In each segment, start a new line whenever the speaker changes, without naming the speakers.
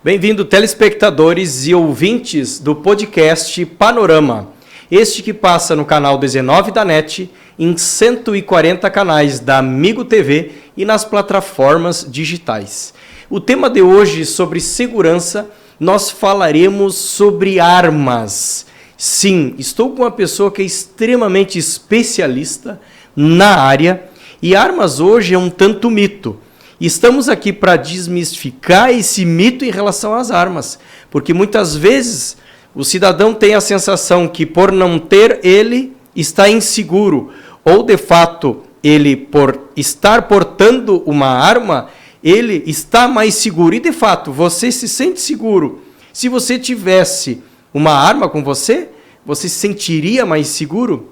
Bem-vindo, telespectadores e ouvintes do podcast Panorama. Este que passa no canal 19 da NET, em 140 canais da Amigo TV e nas plataformas digitais. O tema de hoje sobre segurança, nós falaremos sobre armas. Sim, estou com uma pessoa que é extremamente especialista na área e armas hoje é um tanto mito. Estamos aqui para desmistificar esse mito em relação às armas, porque muitas vezes o cidadão tem a sensação que por não ter ele está inseguro, ou de fato ele por estar portando uma arma, ele está mais seguro. E de fato, você se sente seguro. Se você tivesse uma arma com você, você se sentiria mais seguro?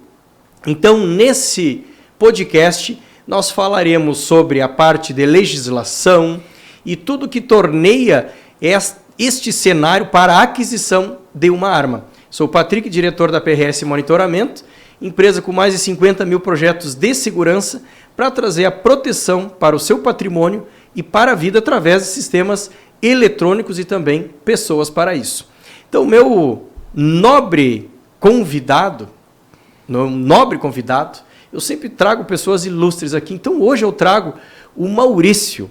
Então, nesse podcast, nós falaremos sobre a parte de legislação e tudo que torneia este cenário para a aquisição de uma arma. Sou o Patrick, diretor da PRS Monitoramento, empresa com mais de 50 mil projetos de segurança para trazer a proteção para o seu patrimônio e para a vida através de sistemas eletrônicos e também pessoas para isso. Então, meu nobre convidado, eu sempre trago pessoas ilustres aqui. Então, hoje eu trago o Maurício.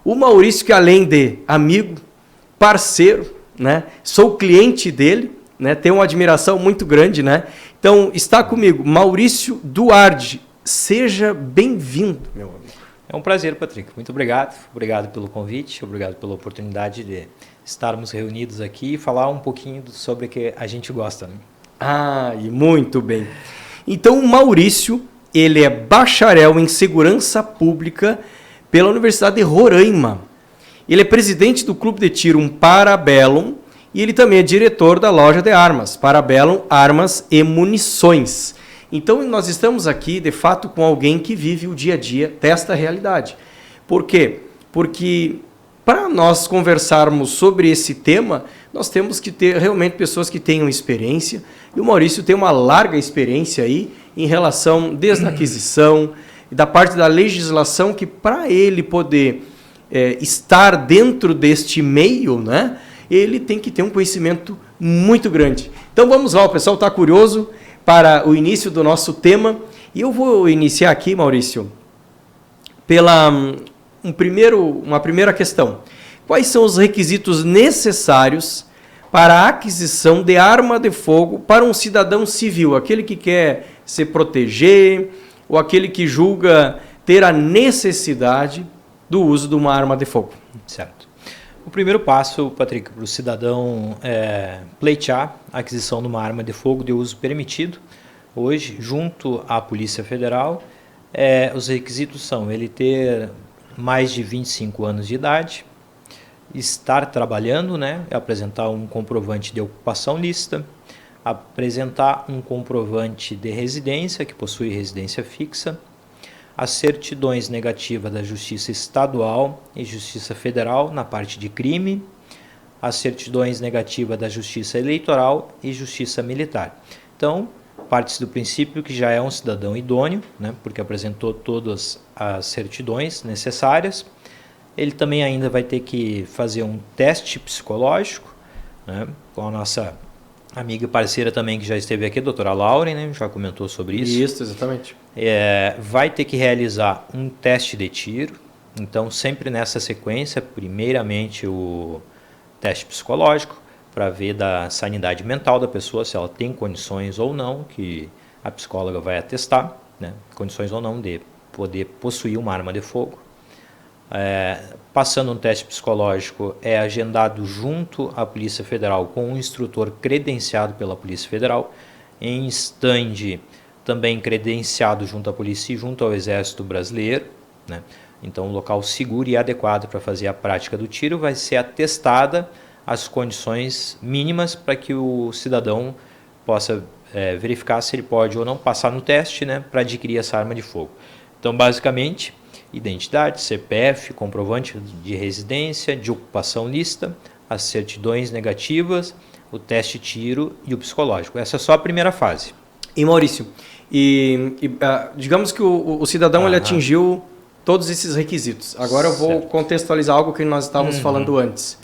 O Maurício que, além de amigo, parceiro, né? Sou cliente dele, né? Tenho uma admiração muito grande, né? Então, está comigo Maurício Duarte. Seja bem-vindo, meu amigo.
É um prazer, Patrick. Muito obrigado. Obrigado pelo convite, obrigado pela oportunidade de estarmos reunidos aqui e falar um pouquinho sobre o que a gente gosta, né?
E muito bem. Então, o Maurício, ele é bacharel em segurança pública pela Universidade de Roraima. Ele é presidente do Clube de Tiro Parabellum e ele também é diretor da loja de armas, Parabellum Armas e Munições. Então, nós estamos aqui, de fato, com alguém que vive o dia a dia desta realidade. Por quê? Porque para nós conversarmos sobre esse tema, nós temos que ter realmente pessoas que tenham experiência, e o Maurício tem uma larga experiência aí em relação desde a aquisição e da parte da legislação, que para ele poder estar dentro deste meio, né, ele tem que ter um conhecimento muito grande. Então vamos lá, o pessoal está curioso para o início do nosso tema, e eu vou iniciar aqui, Maurício, pela uma primeira questão. Quais são os requisitos necessários para a aquisição de arma de fogo para um cidadão civil, aquele que quer se proteger ou aquele que julga ter a necessidade do uso de uma arma de fogo?
Certo. O primeiro passo, Patrick, para o cidadão pleitear a aquisição de uma arma de fogo de uso permitido, hoje, junto à Polícia Federal, os requisitos são ele ter mais de 25 anos de idade, estar trabalhando, né, apresentar um comprovante de ocupação lícita, apresentar um comprovante de residência, que possui residência fixa, as certidões negativas da Justiça Estadual e Justiça Federal na parte de crime, as certidões negativas da Justiça Eleitoral e Justiça Militar. Então, parte-se do princípio que já é um cidadão idôneo, né, porque apresentou todas as certidões necessárias. Ele também ainda vai ter que fazer um teste psicológico, né, com a nossa amiga e parceira também que já esteve aqui, a doutora Lauren, né, já comentou sobre isso.
Isso, exatamente.
Vai ter que realizar um teste de tiro, então sempre nessa sequência, primeiramente o teste psicológico, para ver da sanidade mental da pessoa, se ela tem condições ou não, que a psicóloga vai atestar, né, condições ou não de poder possuir uma arma de fogo. Passando um teste psicológico, é agendado junto à Polícia Federal com um instrutor credenciado pela Polícia Federal, em stand também credenciado junto à polícia e junto ao Exército Brasileiro, né? Então, um local seguro e adequado para fazer a prática do tiro vai ser atestada as condições mínimas para que o cidadão possa verificar se ele pode ou não passar no teste, né, para adquirir essa arma de fogo. Então, basicamente, identidade, CPF, comprovante de residência, de ocupação lícita, as certidões negativas, o teste tiro e o psicológico. Essa é só a primeira fase.
E Maurício, digamos que o cidadão ele atingiu todos esses requisitos. Agora eu vou contextualizar algo que nós estávamos falando antes.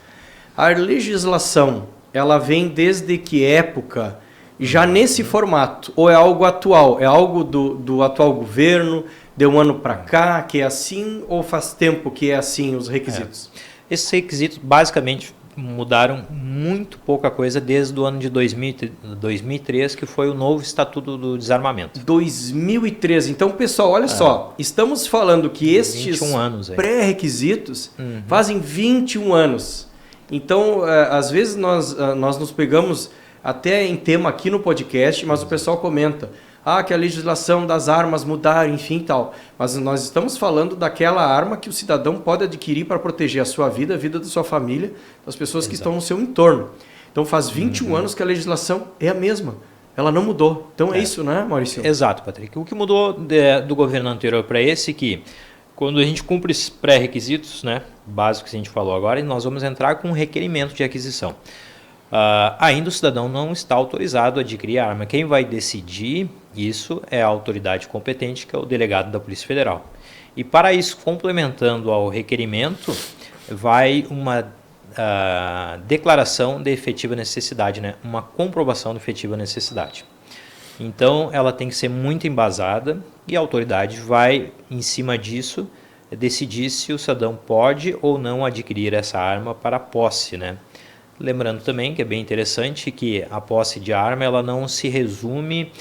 A legislação, ela vem desde que época, já nesse formato? Ou é algo atual? É algo do atual governo, de um ano para cá, que é assim? Ou faz tempo que é assim os requisitos?
Esses requisitos, basicamente, mudaram muito pouca coisa desde o ano de 2003, que foi o novo Estatuto do Desarmamento. 2013.
Então, pessoal, olha só. Estamos falando que estes pré-requisitos fazem 21 anos. Então, às vezes nós nos pegamos até em tema aqui no podcast, mas o pessoal comenta que a legislação das armas mudaram, enfim e tal. Mas nós estamos falando daquela arma que o cidadão pode adquirir para proteger a sua vida, a vida da sua família, das pessoas que estão no seu entorno. Então faz 21 anos que a legislação é a mesma. Ela não mudou. Então é isso, né, Maurício?
Exato, Patrick. O que mudou do governo anterior para esse é que quando a gente cumpre esses pré-requisitos, né, básicos que a gente falou agora, nós vamos entrar com um requerimento de aquisição. Ainda o cidadão não está autorizado a adquirir a arma. Quem vai decidir isso é a autoridade competente, que é o delegado da Polícia Federal. E para isso, complementando ao requerimento, vai uma declaração de efetiva necessidade, né? Uma comprovação de efetiva necessidade. Então, ela tem que ser muito embasada e a autoridade vai, em cima disso, decidir se o cidadão pode ou não adquirir essa arma para posse, né? Lembrando também que é bem interessante que a posse de arma ela não se resume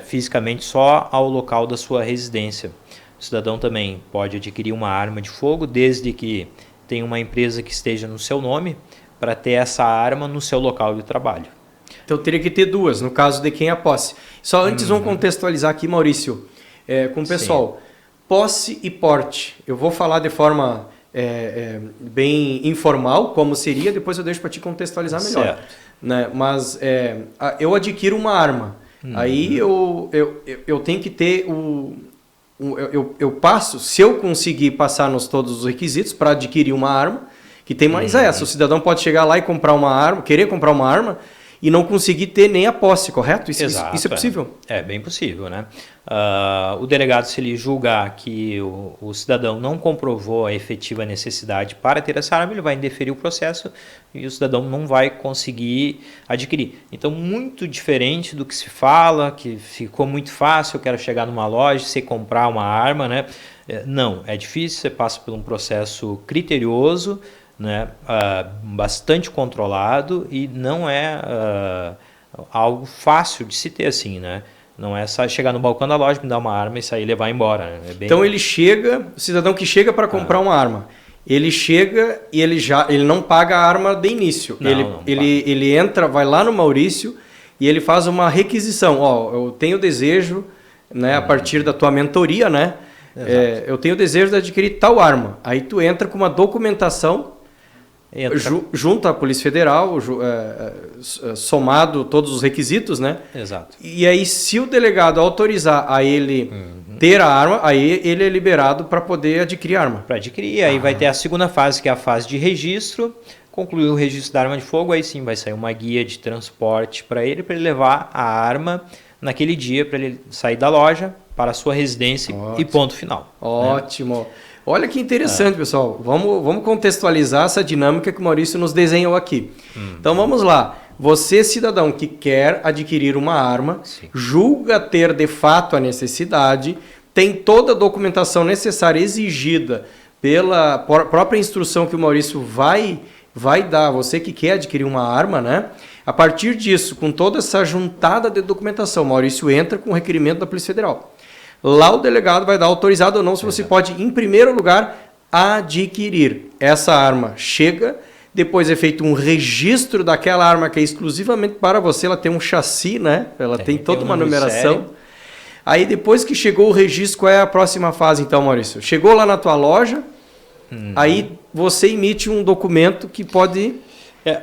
fisicamente só ao local da sua residência. O cidadão também pode adquirir uma arma de fogo desde que tenha uma empresa que esteja no seu nome para ter essa arma no seu local de trabalho.
Então teria que ter duas, no caso de quem é a posse. Só antes vamos contextualizar aqui, Maurício, com o pessoal. Sim. Posse e porte. Eu vou falar de forma bem informal, como seria, depois eu deixo para te contextualizar melhor. Né? Mas eu adquiro uma arma, aí eu tenho que ter eu passo, se eu conseguir passar nos todos os requisitos para adquirir uma arma, que tem mais essa, o cidadão pode chegar lá e comprar uma arma, querer comprar uma arma, e não conseguir ter nem a posse, correto? Isso é possível?
É bem possível, né? O delegado, se ele julgar que o cidadão não comprovou a efetiva necessidade para ter essa arma, ele vai indeferir o processo e o cidadão não vai conseguir adquirir. Então, muito diferente do que se fala, que ficou muito fácil, eu quero chegar numa loja e comprar uma arma, né? Não, é difícil, você passa por um processo criterioso, né, bastante controlado e não é algo fácil de se ter assim, né? Não é só chegar no balcão da loja, me dar uma arma e sair e levar embora. Né?
Então o cidadão que chega para comprar uma arma, ele chega e ele não paga a arma de início. Ele entra, vai lá no Maurício e ele faz uma requisição. Eu tenho desejo, né, a partir da tua mentoria, né? Eu tenho desejo de adquirir tal arma. Aí tu entra com uma documentação junto à Polícia Federal, somado todos os requisitos, né?
Exato.
E aí, se o delegado autorizar a ele ter a arma, aí ele é liberado para poder adquirir a arma.
Para adquirir, aí vai ter a segunda fase, que é a fase de registro. Concluir o registro da arma de fogo, aí sim vai sair uma guia de transporte para ele levar a arma naquele dia, para ele sair da loja para a sua residência. Ótimo. E ponto final.
Ótimo. Né? Olha que interessante, pessoal. Vamos contextualizar essa dinâmica que o Maurício nos desenhou aqui. Então vamos lá. Você, cidadão que quer adquirir uma arma, julga ter de fato a necessidade, tem toda a documentação necessária exigida pela própria instrução que o Maurício vai dar a você que quer adquirir uma arma, né? A partir disso, com toda essa juntada de documentação, o Maurício entra com o requerimento da Polícia Federal. Lá o delegado vai dar autorizado ou não se você pode, em primeiro lugar, adquirir essa arma. Chega, depois é feito um registro daquela arma que é exclusivamente para você, ela tem um chassi, né? Ela tem toda uma numeração. Aí depois que chegou o registro, qual é a próxima fase então, Maurício? Chegou lá na tua loja, aí você emite um documento que pode...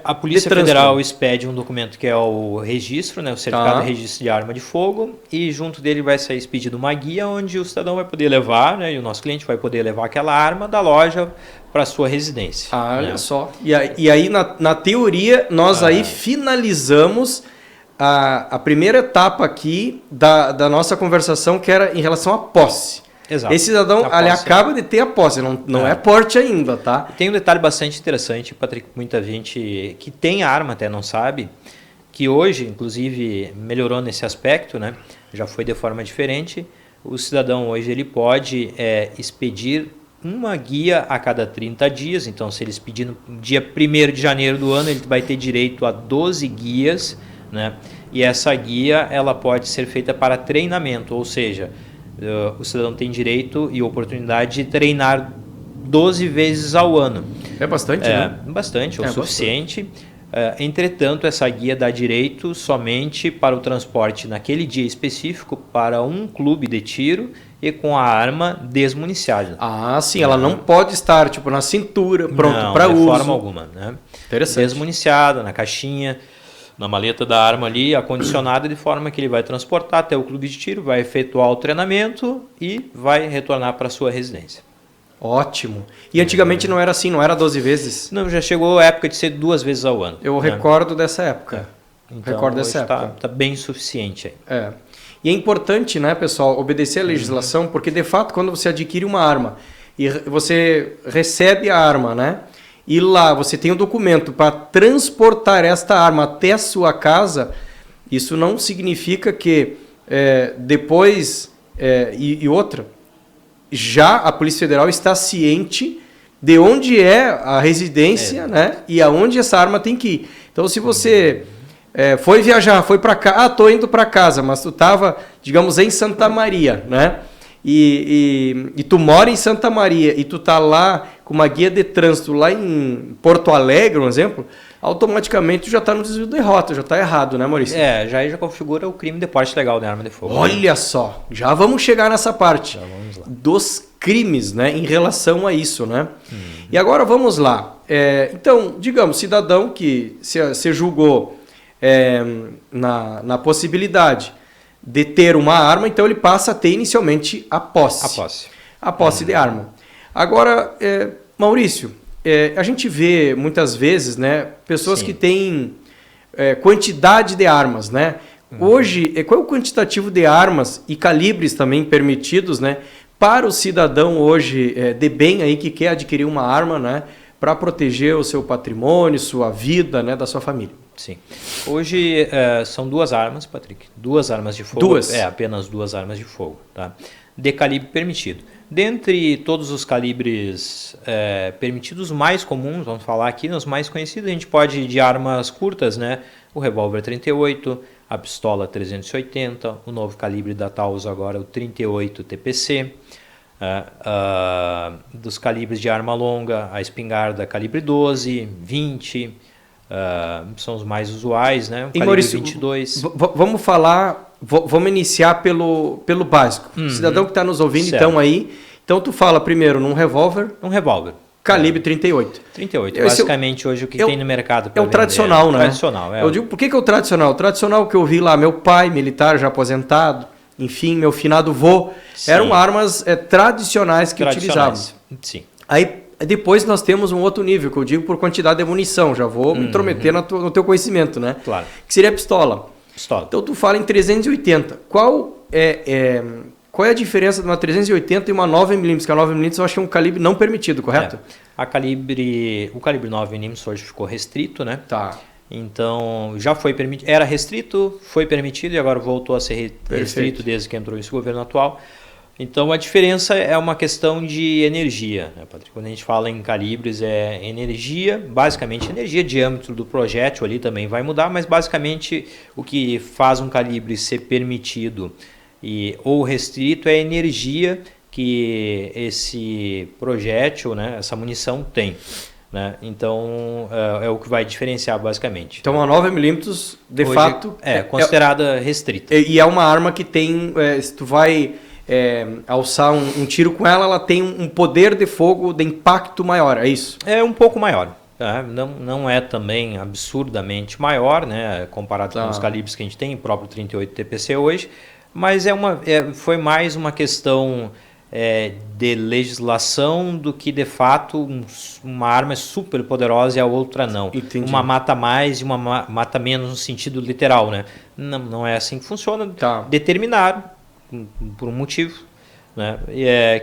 A Polícia Federal expede um documento que é o registro, né, o certificado de registro de arma de fogo, e junto dele vai ser expedida uma guia onde o cidadão vai poder levar, né, e o nosso cliente vai poder levar aquela arma da loja para sua residência.
Olha só. E aí, na teoria, nós aí finalizamos a primeira etapa aqui da nossa conversação, que era em relação à posse.
Exato.
Esse cidadão, ele acaba de ter a posse, não é porte ainda, tá?
Tem um detalhe bastante interessante, Patrick, muita gente que tem arma até não sabe, que hoje, inclusive, melhorou nesse aspecto, né? Já foi de forma diferente. O cidadão hoje ele pode expedir uma guia a cada 30 dias, então se ele expedir no dia 1º de janeiro do ano, ele vai ter direito a 12 guias, né? E essa guia ela pode ser feita para treinamento, ou seja, o cidadão tem direito e oportunidade de treinar 12 vezes ao ano.
É bastante, né?
Bastante, o suficiente. Entretanto, essa guia dá direito somente para o transporte naquele dia específico para um clube de tiro e com a arma desmuniciada.
Ah, sim, ela não pode estar tipo na cintura, pronto para uso.
De forma alguma, né?
Interessante.
Desmuniciada, na caixinha, na maleta da arma ali, acondicionada, de forma que ele vai transportar até o clube de tiro, vai efetuar o treinamento e vai retornar para a sua residência.
Ótimo. E antigamente não era assim, não era 12 vezes?
Não, já chegou a época de ser 2 vezes ao ano.
Eu recordo dessa época.
Então,
recordo dessa época.
Tá bem suficiente aí.
E é importante, né, pessoal, obedecer a legislação, porque de fato, quando você adquire uma arma e você recebe a arma, né? E lá você tem um documento para transportar esta arma até a sua casa, isso não significa que depois... E outra, já a Polícia Federal está ciente de onde é a residência, né? E aonde essa arma tem que ir. Então, se você foi viajar, foi para cá, estou indo para casa, mas tu estava, digamos, em Santa Maria, né? E tu mora em Santa Maria e tu tá lá com uma guia de trânsito lá em Porto Alegre, um exemplo, automaticamente tu já está no desvio de rota, já está errado, né, Maurício?
Já configura o crime de porte legal de arma de fogo.
Olha só, já vamos chegar nessa parte
vamos lá.
dos crimes, né, em relação a isso, né? E agora vamos lá. Então, digamos, cidadão que se julgou na possibilidade de ter uma arma, então ele passa a ter inicialmente a posse. A posse de arma. Agora, Maurício, a gente vê muitas vezes, né, pessoas que têm quantidade de armas, né? Hoje, qual é o quantitativo de armas e calibres também permitidos, né, para o cidadão hoje de bem aí que quer adquirir uma arma, né, para proteger o seu patrimônio, sua vida, né, da sua família?
Sim. Hoje são 2 armas, Patrick. 2 armas de fogo.
2?
Apenas 2 armas de fogo, tá? De calibre permitido. Dentre todos os calibres permitidos, mais comuns, vamos falar aqui, os mais conhecidos, a gente pode ir de armas curtas, né? O revólver 38, a pistola 380, o novo calibre da Taurus agora, o 38 TPC. Dos calibres de arma longa, a espingarda calibre 12, 20... são os mais usuais, né? O calibre
Maurício,
22.
Vamos falar, vamos iniciar pelo básico. Cidadão que está nos ouvindo, certo. Então aí, então tu fala primeiro num revólver.
Um revólver.
Calibre 38.
38. Basicamente hoje o que tem no mercado.
É o tradicional, né?
Tradicional,
Eu digo, por que é o tradicional? O tradicional que eu vi lá, meu pai, militar, já aposentado, enfim, meu finado vô, eram armas tradicionais que utilizavam.
Sim.
Aí depois nós temos um outro nível, que eu digo por quantidade de munição, já vou me intrometer no teu conhecimento, né?
Claro.
Que seria a pistola.
Pistola.
Então tu fala em 380. Qual é a diferença de uma 380 e uma 9mm? Que a 9mm eu acho que é um calibre não permitido, correto?
O calibre 9mm hoje ficou restrito, né?
Tá.
Então já foi permitido, era restrito, foi permitido e agora voltou a ser restrito desde que entrou esse governo atual. Então a diferença é uma questão de energia, né, Patrick? Quando a gente fala em calibres é energia, basicamente energia, diâmetro do projétil ali também vai mudar, mas basicamente o que faz um calibre ser permitido ou restrito é a energia que esse projétil, né, essa munição tem. né? Então, é o que vai diferenciar basicamente.
Então, a 9mm, de
Hoje,
fato...
é considerada restrita.
E é uma arma que tem... se tu vai alçar um tiro com ela, ela tem um poder de fogo de impacto maior, é isso?
É um pouco maior. Tá? Não é também absurdamente maior, né? Comparado com os calibres que a gente tem, o próprio 38 TPC hoje. Mas foi mais uma questão... de legislação do que de fato uma arma é super poderosa e a outra não.
Entendi.
Uma mata mais e uma mata menos no sentido literal, né? Não é assim que funciona.
Tá.
Determinaram por um motivo, né?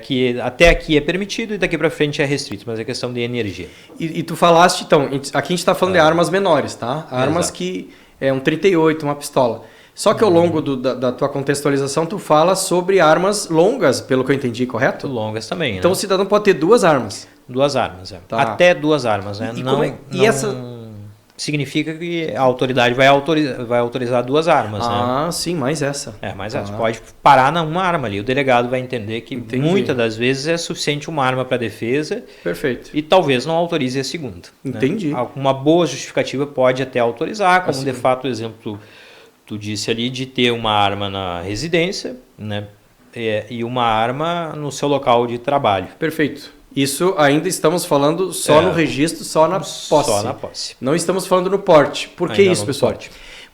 Que até aqui é permitido e daqui para frente é restrito, mas é questão de energia.
E tu falaste, então, aqui a gente está falando de armas menores, tá? Armas que é um 38, uma pistola. Só que ao longo da tua contextualização, tu fala sobre armas longas, pelo que eu entendi, correto?
Longas também,
então,
né?
o cidadão pode ter 2 armas.
2 armas,
Tá.
Até 2 armas, né?
Essa...
significa que a autoridade vai autorizar 2 armas, né?
Sim, mais essa.
Mais essa. Pode parar numa arma ali. O delegado vai entender que muitas das vezes é suficiente uma arma para defesa.
Perfeito.
E talvez não autorize a segunda.
Entendi.
Né? Uma boa justificativa pode até autorizar, como de fato o exemplo tu disse ali de ter uma arma na residência, né? E uma arma no seu local de trabalho.
Perfeito. Isso ainda estamos falando só no registro, só na posse.
Só na posse.
Não estamos falando no porte. Por que isso, pessoal?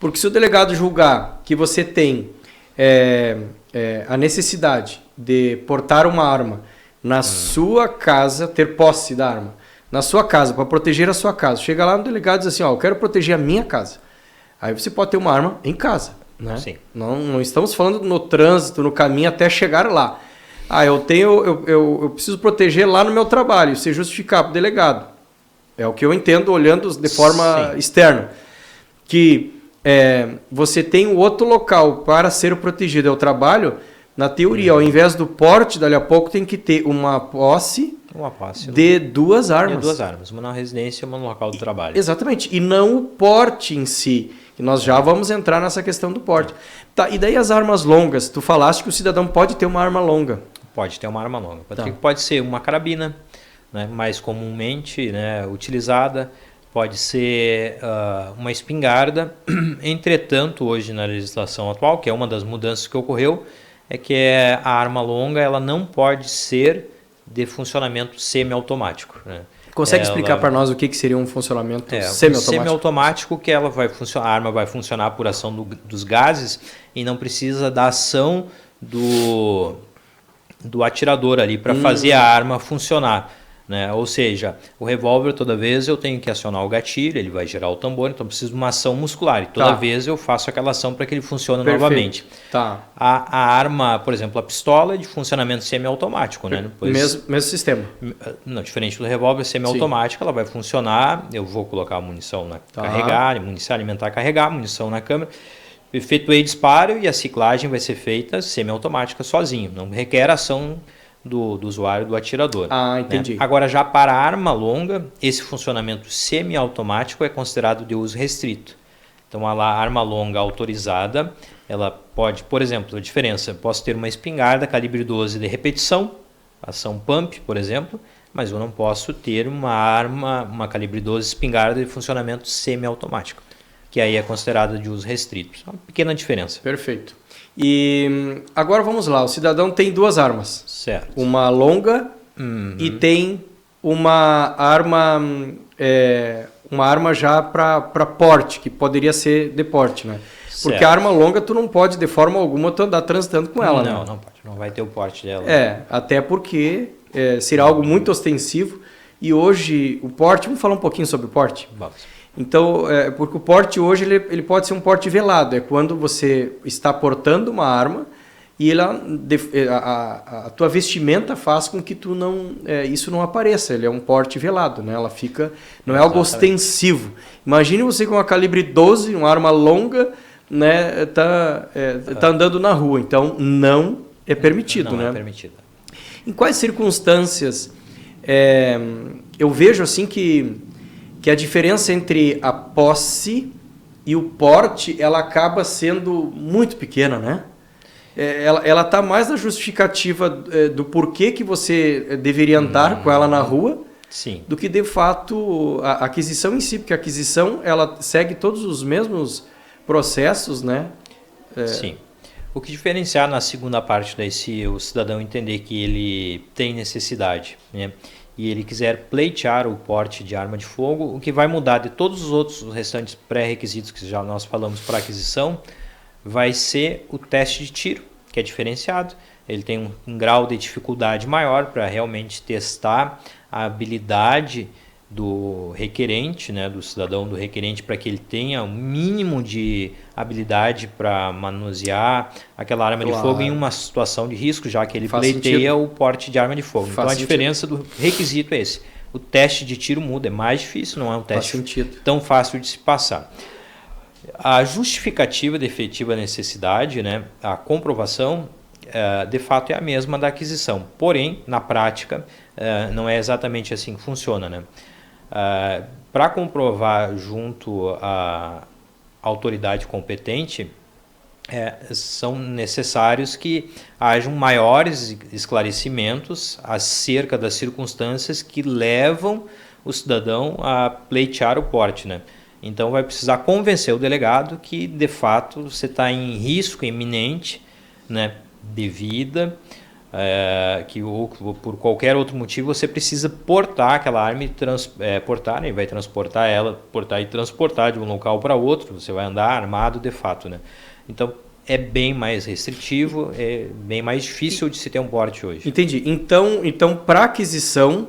Porque se o delegado julgar que você tem a necessidade de portar uma arma na sua casa, ter posse da arma, na sua casa, para proteger a sua casa, chega lá no delegado e diz assim, eu quero proteger a minha casa. Aí você pode ter uma arma em casa, né?
Sim.
Não estamos falando no trânsito, no caminho até chegar lá. Eu preciso proteger lá no meu trabalho, se justificar para o delegado. É o que eu entendo olhando de forma externa. Que você tem um outro local para ser protegido, é o trabalho. Na teoria, ao invés do porte, dali a pouco tem que ter uma posse de 2 armas.
De 2 armas, uma na residência e uma no local do trabalho.
Exatamente, e não o porte em si, que nós já vamos entrar nessa questão do porte. Tá, e daí as armas longas, tu falaste que o cidadão pode ter uma arma longa.
Pode ter uma arma longa. Patrick, pode ser uma carabina, né, mais comumente, né, utilizada, pode ser uma espingarda. Entretanto, hoje na legislação atual, que é uma das mudanças que ocorreu, é que a arma longa ela não pode ser de funcionamento semiautomático, né?
Consegue explicar para nós o que seria um funcionamento semiautomático?
Semiautomático, que ela a arma vai funcionar por ação dos gases e não precisa da ação do atirador ali para fazer a arma funcionar, né? Ou seja, o revólver toda vez eu tenho que acionar o gatilho, ele vai girar o tambor, então eu preciso de uma ação muscular e toda vez eu faço aquela ação para que ele funcione novamente.
Tá.
A arma, por exemplo, a pistola é de funcionamento semiautomático, né?
Mesmo sistema.
Não, diferente do revólver semiautomático, ela vai funcionar, eu vou colocar a munição carregar, munição alimentar carregar, munição na câmera. Efetuei disparo e a ciclagem vai ser feita semiautomática sozinho, não requer ação do usuário, do atirador.
Entendi.
Né? Agora, já para a arma longa, esse funcionamento semiautomático é considerado de uso restrito. Então, a arma longa autorizada, ela pode, por exemplo, a diferença, posso ter uma espingarda calibre 12 de repetição, ação pump, por exemplo, mas eu não posso ter uma calibre 12 espingarda de funcionamento semiautomático, que aí é considerada de uso restrito. Uma pequena diferença.
Perfeito. E agora vamos lá, o cidadão tem 2 armas.
Certo.
Uma longa e tem uma arma já para porte, que poderia ser de porte, né? Porque
certo.
a arma longa tu não pode de forma alguma tu andar transitando com ela,
não,
né?
Não pode, não vai ter o porte dela.
Até porque será algo muito ostensivo e hoje o porte, vamos falar um pouquinho sobre o porte?
Vamos.
Então, porque o porte hoje ele pode ser um porte velado, é quando você está portando uma arma e a tua vestimenta faz com que isso não apareça, ele é um porte velado, né? Ela fica, não é algo ostensivo. Imagine você com uma calibre 12, uma arma longa, né? Tá andando na rua, então não é permitido, né?
Não é permitido.
Em quais circunstâncias eu vejo assim que a diferença entre a posse e o porte, ela acaba sendo muito pequena, né? Ela está mais na justificativa do porquê que você deveria andar com ela na rua
Sim.
do que de fato a aquisição em si, porque a aquisição ela segue todos os mesmos processos, né?
Sim. O que diferenciar na segunda parte daí, se o cidadão entender que ele tem necessidade, né, e ele quiser pleitear o porte de arma de fogo, o que vai mudar de todos os restantes pré-requisitos que já nós falamos para aquisição, vai ser o teste de tiro, que é diferenciado. Ele tem um grau de dificuldade maior para realmente testar a habilidade do requerente, né, do cidadão do requerente, para que ele tenha um mínimo de habilidade para manusear aquela arma de fogo em uma situação de risco, já que ele pleiteia o porte de arma de fogo. Então a diferença do requisito é esse. O teste de tiro muda, é mais difícil, não é um teste tão fácil de se passar. A justificativa de efetiva necessidade, né, a comprovação, de fato é a mesma da aquisição. Porém, na prática, não é exatamente assim que funciona, né? Para comprovar junto à autoridade competente, são necessários que hajam maiores esclarecimentos acerca das circunstâncias que levam o cidadão a pleitear o porte, né? Então vai precisar convencer o delegado que de fato você está em risco iminente, né, de vida, que ou por qualquer outro motivo você precisa portar aquela arma e vai portar e transportar de um local para outro, você vai andar armado de fato, né? Então é bem mais restritivo, é bem mais difícil de se ter um porte hoje.
Entendi. Então para aquisição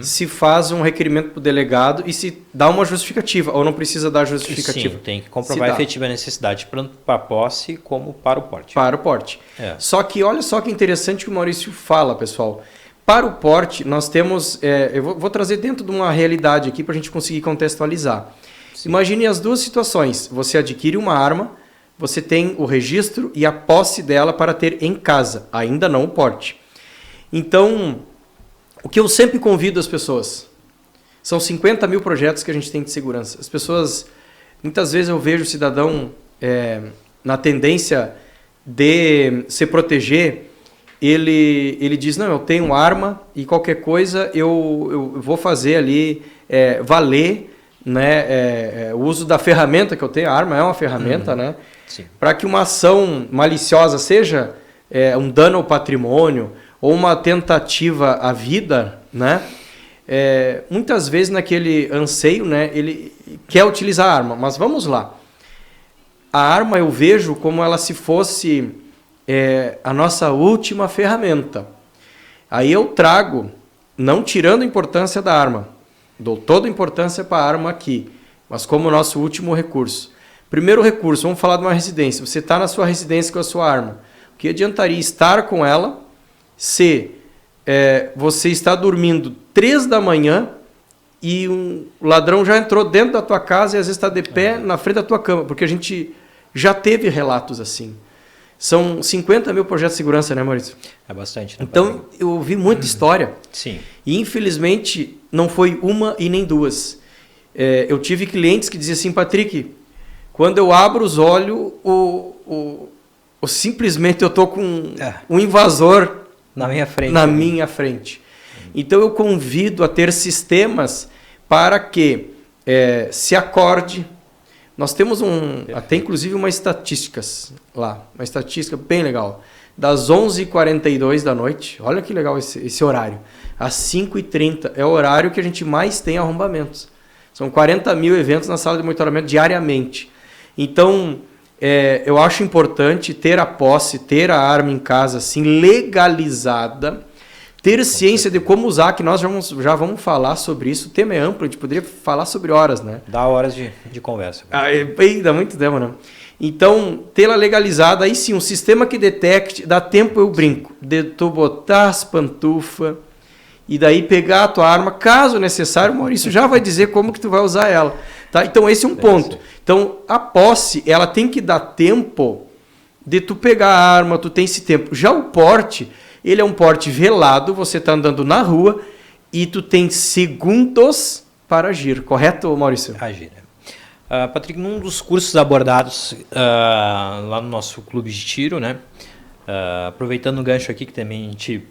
se faz um requerimento para o delegado e se dá uma justificativa, ou não precisa dar justificativa?
Sim, tem que comprovar a efetiva necessidade, tanto para a posse como para o porte.
Para o porte. Só que olha só que interessante que o Maurício fala, pessoal. Para o porte, nós temos... eu vou trazer dentro de uma realidade aqui para a gente conseguir contextualizar. Sim. Imagine as duas situações. Você adquire uma arma, você tem o registro e a posse dela para ter em casa, ainda não o porte. Então... O que eu sempre convido as pessoas, são 50 mil projetos que a gente tem de segurança. As pessoas, muitas vezes eu vejo o cidadão na tendência de se proteger, ele diz, não, eu tenho arma e qualquer coisa eu vou fazer ali valer, né, o uso da ferramenta que eu tenho. A arma é uma ferramenta, né, para que uma ação maliciosa seja um dano ao patrimônio, ou uma tentativa à vida, né? Muitas vezes naquele anseio, né, ele quer utilizar a arma. Mas vamos lá. A arma eu vejo como ela se fosse a nossa última ferramenta. Aí eu trago, não tirando a importância da arma, dou toda a importância para a arma aqui, mas como nosso último recurso. Primeiro recurso, vamos falar de uma residência. Você está na sua residência com a sua arma. O que adiantaria estar com ela se você está dormindo 3 da manhã e um ladrão já entrou dentro da tua casa e às vezes está de pé na frente da tua cama, porque a gente já teve relatos assim. São 50 mil projetos de segurança, né, Maurício?
É bastante. Né,
então, eu ouvi muita história.
Sim.
E infelizmente não foi uma e nem duas. Eu tive clientes que diziam assim, Patrick, quando eu abro os olhos, simplesmente eu estou com um invasor na minha frente. Então eu convido a ter sistemas para que se acorde. Nós temos até inclusive uma estatística lá, uma estatística bem legal. Das 11h42 da noite, olha que legal esse horário, às 5h30 é o horário que a gente mais tem arrombamentos. São 40 mil eventos na sala de monitoramento diariamente. Então... eu acho importante ter a posse, ter a arma em casa assim, legalizada, ter ciência de como usar, que nós já vamos falar sobre isso. O tema é amplo, a gente poderia falar sobre horas, né?
Dá horas de conversa.
Dá muito tempo, né? Então, tê-la legalizada, aí sim, um sistema que detecte, dá tempo eu brinco, de tu botar as pantufas e daí pegar a tua arma, caso necessário, o Maurício já vai dizer como que tu vai usar ela. Tá? Então, esse é um ponto. Então, a posse, ela tem que dar tempo de tu pegar a arma, tu tem esse tempo. Já o porte, ele é um porte velado, você está andando na rua e tu tem segundos para agir. Correto, Maurício?
Agir. Patrick, num dos cursos abordados lá no nosso clube de tiro, né? Aproveitando o gancho aqui, que também a gente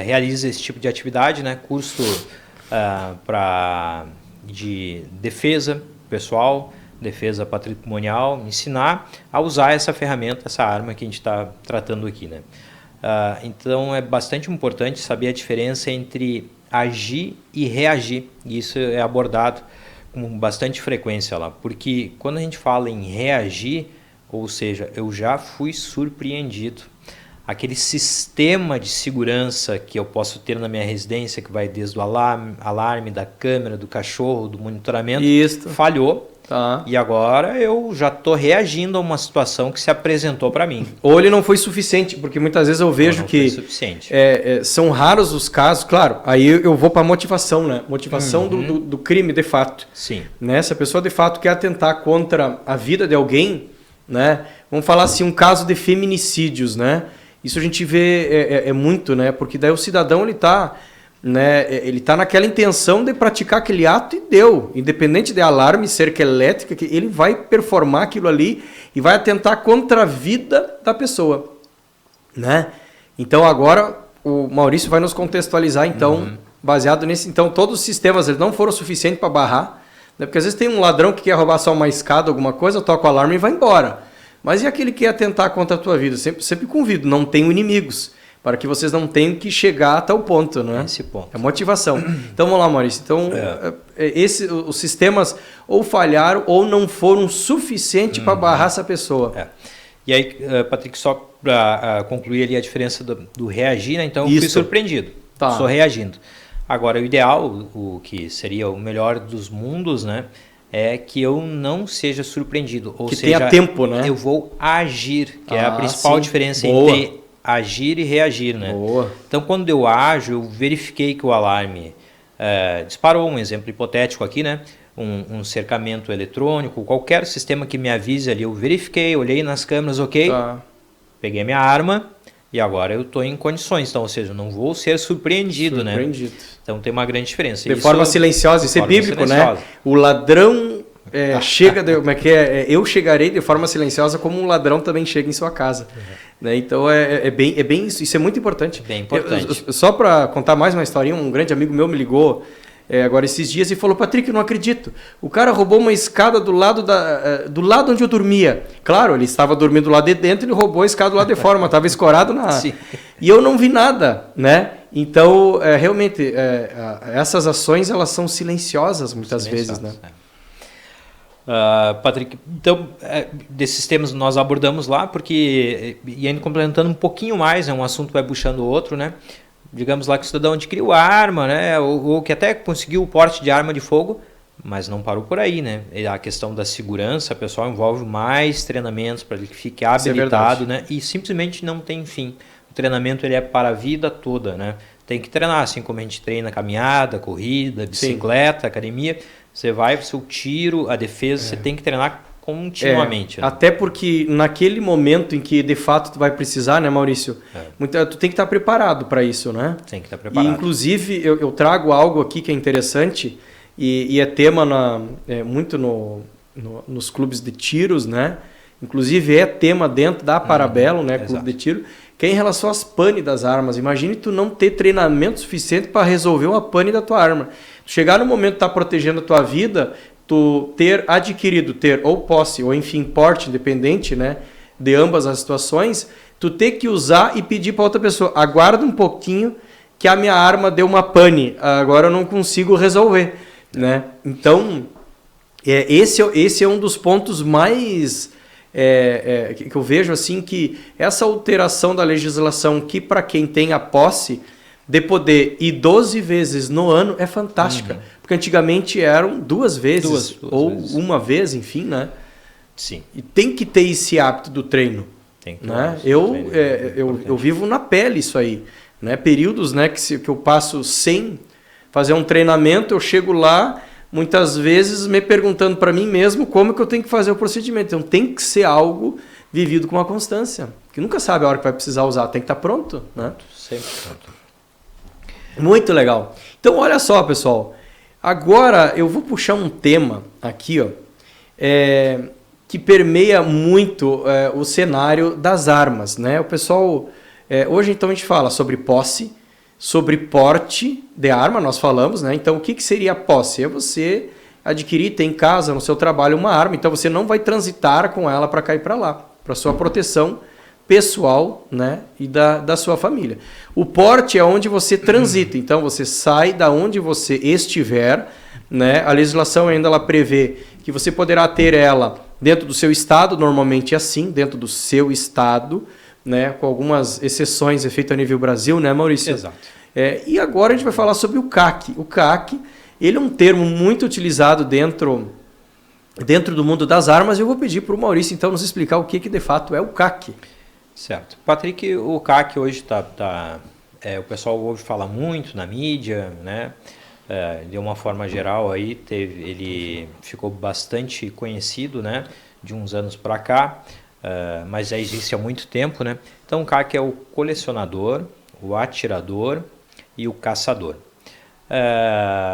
realiza esse tipo de atividade, né? Curso de defesa pessoal, defesa patrimonial, ensinar a usar essa ferramenta, essa arma que a gente está tratando aqui, né? Então é bastante importante saber a diferença entre agir e reagir, e isso é abordado com bastante frequência lá, porque quando a gente fala em reagir, ou seja, eu já fui surpreendido. Aquele sistema de segurança que eu posso ter na minha residência, que vai desde o alarme da câmera, do cachorro, do monitoramento, falhou. Tá. E agora eu já estou reagindo a uma situação que se apresentou para mim.
Ou ele não foi suficiente, porque muitas vezes eu vejo que são raros os casos. Claro, aí eu vou para a motivação, né? Motivação do crime de fato.
Sim.
Né? Se a pessoa de fato quer atentar contra a vida de alguém, né? Vamos falar assim, um caso de feminicídios, né? Isso a gente vê muito, né? Porque daí o cidadão ele está, né, ele tá naquela intenção de praticar aquele ato e deu. Independente de alarme, cerca elétrica, que ele vai performar aquilo ali e vai atentar contra a vida da pessoa, né? Então agora o Maurício vai nos contextualizar, então, baseado nisso. Então todos os sistemas eles não foram suficientes para barrar, né? Porque às vezes tem um ladrão que quer roubar só uma escada, alguma coisa, toca o alarme e vai embora. Mas e aquele que quer atentar contra a tua vida? Sempre convido, não tenham inimigos, para que vocês não tenham que chegar até o ponto, né?
Esse ponto.
É motivação. Então vamos lá, Maurício. Então, os sistemas ou falharam ou não foram suficientes para barrar essa pessoa.
E aí, Patrick, só para concluir ali a diferença do reagir, né? Então eu fui surpreendido. Estou reagindo. Agora, o ideal, o que seria o melhor dos mundos, né? É que eu não seja surpreendido. Ou seja,
tenha tempo, né?
Eu vou agir, que é a principal diferença entre agir e reagir, né?
Boa.
Então, quando eu ajo, eu verifiquei que o alarme disparou, um exemplo hipotético aqui, né? Um cercamento eletrônico, qualquer sistema que me avise ali, eu verifiquei, olhei nas câmeras, peguei minha arma e agora eu estou em condições. Então, ou seja, eu não vou ser surpreendido, né? Então, tem uma grande diferença.
De forma silenciosa, isso é bíblico, né? O ladrão chega, como é que é? Eu chegarei de forma silenciosa como um ladrão também chega em sua casa. Né? Então, é bem isso é muito importante.
Bem importante.
Só para contar mais uma historinha, um grande amigo meu me ligou agora esses dias e falou: Patrick, eu não acredito. O cara roubou uma escada do lado onde eu dormia. Claro, ele estava dormindo lá de dentro, ele roubou a escada do lado de fora, mas estava escorado na... Sim. E eu não vi nada, né? Então, realmente, essas ações, elas são silenciosas muitas vezes, né?
Patrick, então, desses temas nós abordamos lá, porque, e ainda complementando um pouquinho mais, um assunto vai puxando o outro, né? Digamos lá que o cidadão adquiriu a arma, né? Ou que até conseguiu o porte de arma de fogo, mas não parou por aí, né? A questão da segurança pessoal envolve mais treinamentos para ele que fique habilitado, né? E simplesmente não tem fim. O treinamento ele é para a vida toda, né? Tem que treinar, assim como a gente treina caminhada, corrida, bicicleta, academia. Você vai para o seu tiro, a defesa, você tem que treinar continuamente. Né?
Até porque naquele momento em que de fato tu vai precisar, né, Maurício? Tu tem que estar preparado para isso, né?
Tem que estar preparado.
E, inclusive, eu trago algo aqui que é interessante e é tema muito nos clubes de tiros, né? Inclusive é tema dentro da Parabellum, né, clube de tiro, que é em relação às pane das armas. Imagine tu não ter treinamento suficiente para resolver uma pane da tua arma. Chegar no momento de estar protegendo a tua vida, tu ter ou posse, ou enfim, porte, independente, né, de ambas as situações, tu ter que usar e pedir para outra pessoa, aguarda um pouquinho que a minha arma deu uma pane, agora eu não consigo resolver, né? Então, esse é um dos pontos mais que eu vejo assim, que essa alteração da legislação que para quem tem a posse de poder ir 12 vezes no ano é fantástica. Porque antigamente eram 2 vezes, ou vezes. Uma vez, enfim, né?
Sim.
E tem que ter esse hábito do treino.
Tem que ter
né? Eu vivo na pele isso aí. Né? Períodos, né, que eu passo sem fazer um treinamento, eu chego lá, muitas vezes me perguntando para mim mesmo como que eu tenho que fazer o procedimento. Então tem que ser algo vivido com uma constância. Que nunca sabe a hora que vai precisar usar, tem que estar pronto. Né?
Sempre pronto.
Muito legal. Então, olha só, pessoal. Agora eu vou puxar um tema aqui, ó, que permeia muito o cenário das armas. Né? O pessoal, hoje então a gente fala sobre posse, sobre porte de arma, nós falamos, né? Então, o que seria a posse? É você adquirir, ter em casa, no seu trabalho, uma arma. Então, você não vai transitar com ela para cá e para lá, para sua proteção pessoal, né? E da sua família. O porte é onde você transita. Então, você sai da onde você estiver, né? A legislação ainda ela prevê que você poderá ter ela dentro do seu estado, normalmente assim, dentro do seu estado, né, com algumas exceções feito a nível Brasil, né, Maurício?
Exato.
E agora a gente vai falar sobre o CAC. O CAC, ele é um termo muito utilizado dentro do mundo das armas. Eu vou pedir para o Maurício, então, nos explicar o que de fato é o CAC.
Certo. Patrick, o CAC hoje o pessoal ouve falar muito na mídia, né? De uma forma geral, aí ele ficou bastante conhecido, né, de uns anos para cá. Mas já existe há muito tempo, né? Então o CAC é o colecionador, o atirador e o caçador.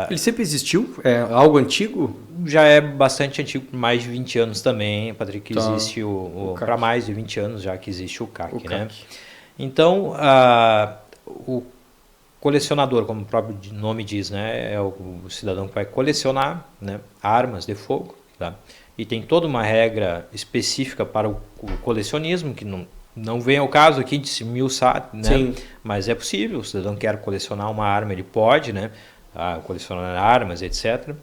Ele sempre existiu? É algo antigo?
Já é bastante antigo, por mais de 20 anos também, Patrick.
Tá.
Existe para mais de 20 anos já que existe o CAC, né?
CAC.
Então, o colecionador, como o próprio nome diz, né, é o cidadão que vai colecionar, né, armas de fogo, tá? E tem toda uma regra específica para o colecionismo, que não vem ao caso aqui de se esmiuçar, né?
Sim.
Mas é possível, o cidadão quer colecionar uma arma, ele pode, né? Colecionar armas, etc.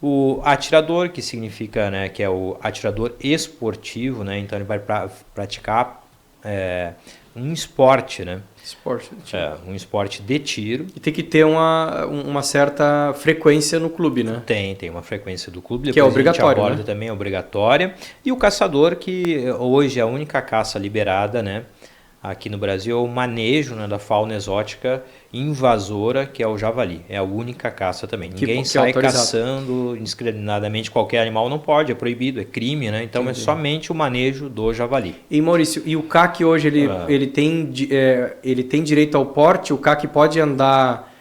O atirador, que significa, né, que é o atirador esportivo, né? Então ele vai praticar um esporte, né? Um esporte de tiro.
E tem que ter uma certa frequência no clube, né?
Tem uma frequência do clube.
Que é obrigatório, né?
Também é obrigatória. E o caçador, que hoje é a única caça liberada, né, aqui no Brasil, é o manejo, né, da fauna exótica invasora, que é o javali. É a única caça também. Ninguém sai caçando indiscriminadamente qualquer animal, não pode, é proibido, é crime, né? Então é somente o manejo do javali.
E Maurício, e o CAC hoje ele tem direito ao porte? O CAC pode andar...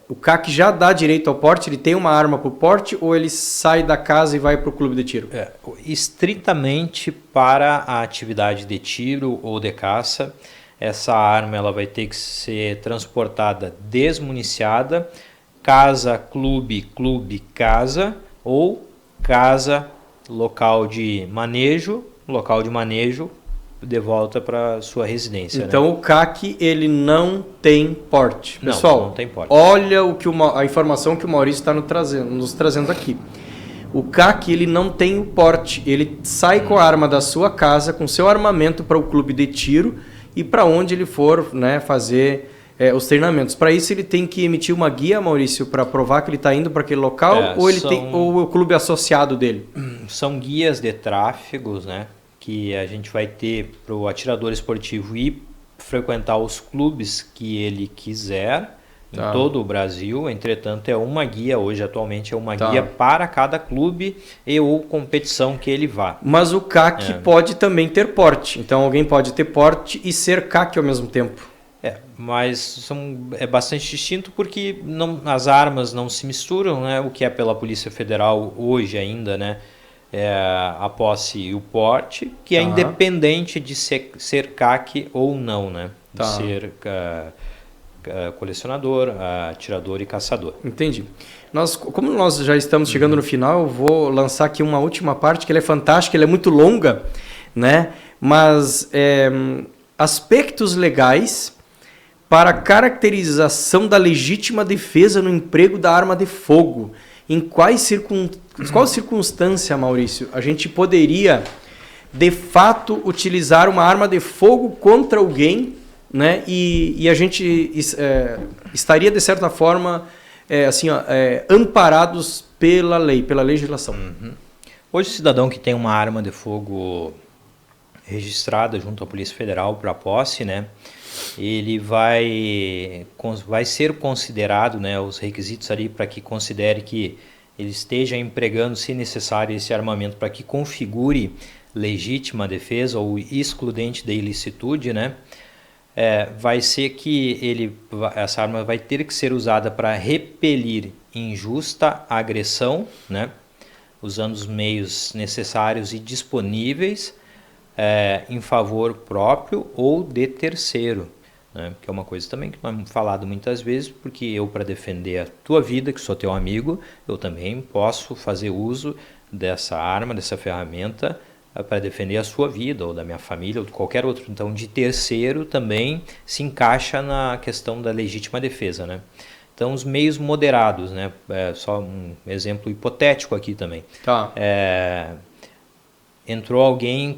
o CAC já dá direito ao porte? Ele tem uma arma para o porte ou ele sai da casa e vai para o clube de tiro?
Estritamente para a atividade de tiro ou de caça, essa arma ela vai ter que ser transportada desmuniciada, casa, clube, casa, ou casa, local de manejo, de volta para sua residência.
Então, né? O CAC ele não tem porte. Pessoal,
não tem porte.
Olha a informação que o Maurício está nos trazendo aqui. O CAC ele não tem o porte. Ele sai com a arma da sua casa, com seu armamento para o clube de tiro e para onde ele for, né, fazer os treinamentos. Para isso ele tem que emitir uma guia, Maurício, para provar que ele está indo para aquele local ou o clube associado dele?
São guias de tráfegos, né, que a gente vai ter para o atirador esportivo ir frequentar os clubes que ele quiser em todo o Brasil. Entretanto, é uma guia hoje, atualmente é uma guia para cada clube e ou competição que ele vá.
Mas o CAC pode também ter porte. Então alguém pode ter porte e ser CAC ao mesmo tempo.
Mas é bastante distinto porque as armas não se misturam, né? O que é pela Polícia Federal hoje ainda, né? A posse e o porte, que é independente de ser CAC ou não, né? De ser colecionador, atirador e caçador.
Entendi. Como nós já estamos chegando no final, eu vou lançar aqui uma última parte, que ela é fantástica, ela é muito longa, né? Mas aspectos legais para a caracterização da legítima defesa no emprego da arma de fogo. Em qual circunstância, Maurício, a gente poderia, de fato, utilizar uma arma de fogo contra alguém, né? E a gente estaria, de certa forma, amparados pela lei, pela legislação.
Hoje, o cidadão que tem uma arma de fogo registrada junto à Polícia Federal para posse, né, ele vai ser considerado, né, os requisitos ali para que considere que ele esteja empregando, se necessário, esse armamento para que configure legítima defesa ou excludente de ilicitude, né? Vai ser que essa arma vai ter que ser usada para repelir injusta agressão, né? Usando os meios necessários e disponíveis em favor próprio ou de terceiro. né? Que é uma coisa também que nós temos falado muitas vezes, porque eu, para defender a tua vida, que sou teu amigo, eu também posso fazer uso dessa arma, dessa ferramenta, para defender a sua vida, ou da minha família, ou de qualquer outro. Então, de terceiro também se encaixa na questão da legítima defesa, né? Então, os meios moderados, né? Só um exemplo hipotético aqui também.
Tá.
Entrou alguém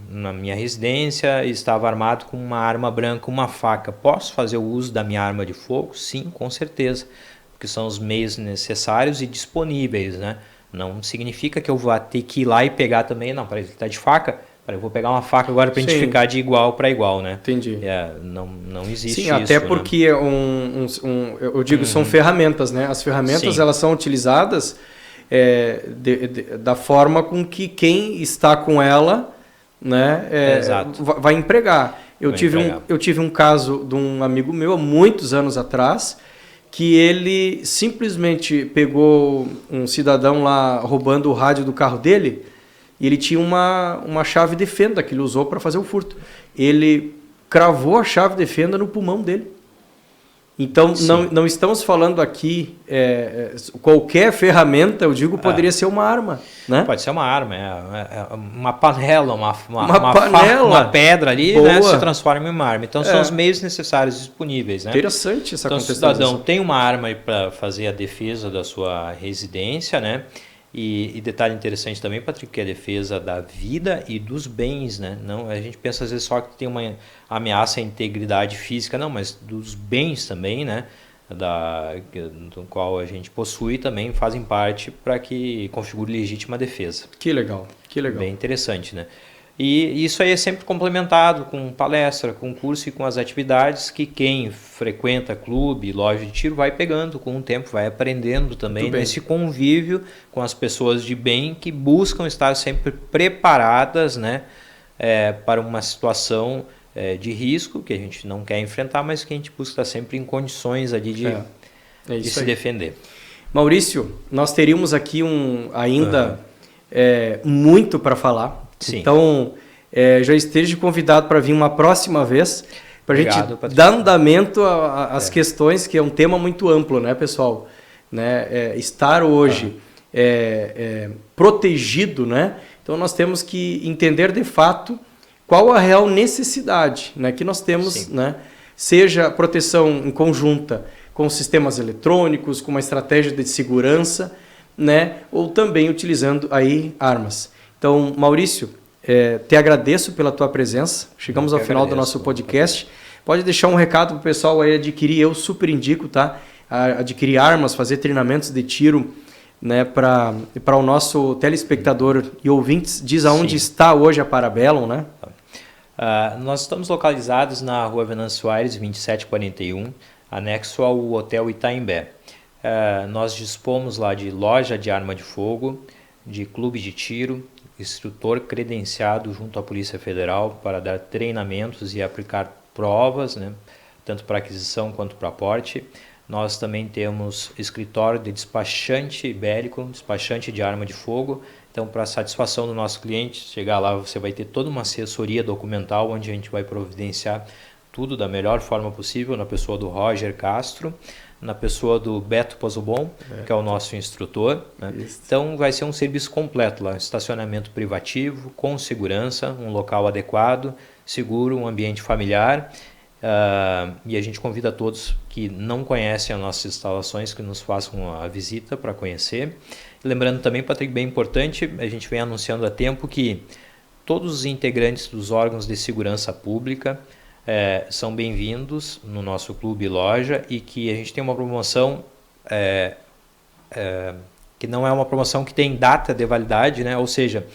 na minha residência e estava armado com uma arma branca, uma faca. Posso fazer o uso da minha arma de fogo? Sim, com certeza, porque são os meios necessários e disponíveis, né? Não significa que eu vou ter que ir lá e pegar também. Não, para ele está de faca, eu vou pegar uma faca agora para a gente ficar de igual para igual, né?
Entendi.
Não existe
isso.
Sim,
até
né?
porque eu digo, são ferramentas, né? As ferramentas, elas são utilizadas da forma com que quem está com ela, né, vai empregar. Eu tive um caso de um amigo meu há muitos anos atrás, que ele simplesmente pegou um cidadão lá roubando o rádio do carro dele, e ele tinha uma chave de fenda que ele usou para fazer o furto. Ele cravou a chave de fenda no pulmão dele. Então, não estamos falando aqui, qualquer ferramenta, eu digo, poderia ser uma arma, né?
Pode ser uma arma, uma panela,
uma
pedra ali, né, se transforma em uma arma. Então, são os meios necessários disponíveis, né?
Interessante essa
contextualização. Então, o cidadão tem uma arma para fazer a defesa da sua residência, né? E detalhe interessante também, Patrick, que é a defesa da vida e dos bens, né? Não, a gente pensa às vezes só que tem uma ameaça à integridade física, não, mas dos bens também, né? Do qual a gente possui também fazem parte para que configure legítima defesa.
Que legal, que legal.
Bem interessante, né? E isso aí é sempre complementado com palestra, com curso e com as atividades que quem frequenta clube, loja de tiro vai pegando com o tempo, vai aprendendo também nesse convívio com as pessoas de bem que buscam estar sempre preparadas, né, para uma situação de risco que a gente não quer enfrentar, mas que a gente busca estar sempre em condições ali de se defender.
Maurício, nós teríamos aqui ainda muito para falar. Sim. Então, já esteja convidado para vir uma próxima vez, para a gente dar andamento às questões, que é um tema muito amplo, né, pessoal? Né? Estar hoje protegido, né? Então, nós temos que entender de fato qual a real necessidade, né, que nós temos, né? Seja proteção em conjunta com sistemas eletrônicos, com uma estratégia de segurança, né? Ou também utilizando aí armas. Então, Maurício, te agradeço pela tua presença. Chegamos ao final do nosso podcast. Pode deixar um recado para o pessoal aí adquirir, eu super indico, tá? Adquirir armas, fazer treinamentos de tiro, né, para o nosso telespectador e ouvintes. Diz aonde está hoje a Parabellum, né?
Nós estamos localizados na Rua Venâncio Soares, 2741, anexo ao Hotel Itaimbé. Nós dispomos lá de loja de arma de fogo, de clube de tiro, instrutor credenciado junto à Polícia Federal para dar treinamentos e aplicar provas, né, tanto para aquisição quanto para porte. Nós também temos escritório de despachante bélico, despachante de arma de fogo. Então, para satisfação do nosso cliente, chegar lá você vai ter toda uma assessoria documental onde a gente vai providenciar tudo da melhor forma possível na pessoa do Roger Castro, na pessoa do Beto Pozobon, que é o nosso instrutor, né? Então vai ser um serviço completo lá, estacionamento privativo, com segurança, um local adequado, seguro, um ambiente familiar, e a gente convida todos que não conhecem as nossas instalações que nos façam a visita para conhecer. E lembrando também, Patrick, bem importante, a gente vem anunciando há tempo que todos os integrantes dos órgãos de segurança pública são bem-vindos no nosso clube e loja, e que a gente tem uma promoção que não é uma promoção que tem data de validade, né? Ou seja,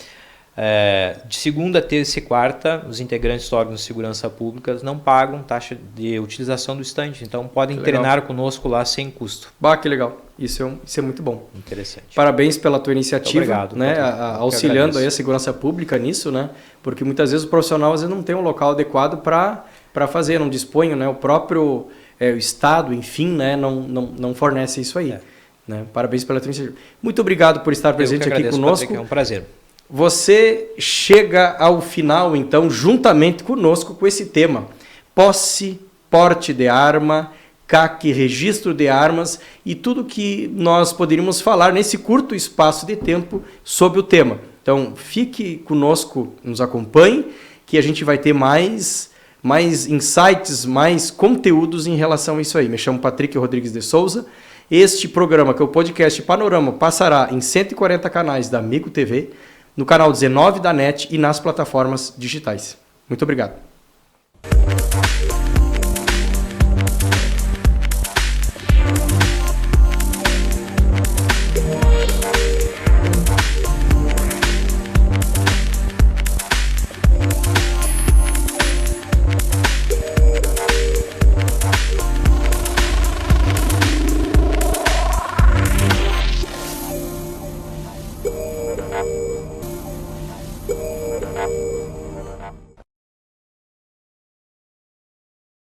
de segunda, terça e quarta, os integrantes dos órgãos de segurança pública não pagam taxa de utilização do estande, então podem treinar conosco lá sem custo.
Que legal, isso é muito bom.
Interessante.
Parabéns pela tua iniciativa,
obrigado,
né? Auxiliando aí a segurança pública nisso, né? Porque muitas vezes o profissional às vezes não tem um local adequado para fazer, não dispõe, né? O próprio o Estado, enfim, né? não fornece isso aí. Né? Parabéns pela tua iniciativa. Muito obrigado por estar presente aqui conosco.
Patrick, é um prazer.
Você chega ao final, então, juntamente conosco com esse tema. posse, porte de arma, CAC, registro de armas e tudo que nós poderíamos falar nesse curto espaço de tempo sobre o tema. Então, fique conosco, nos acompanhe, que a gente vai ter mais insights, mais conteúdos em relação a isso aí. Me chamo Patrick Rodrigues de Souza. Este programa, que é o podcast Panorama, passará em 140 canais da Amigo TV, no canal 19 da NET e nas plataformas digitais. Muito obrigado.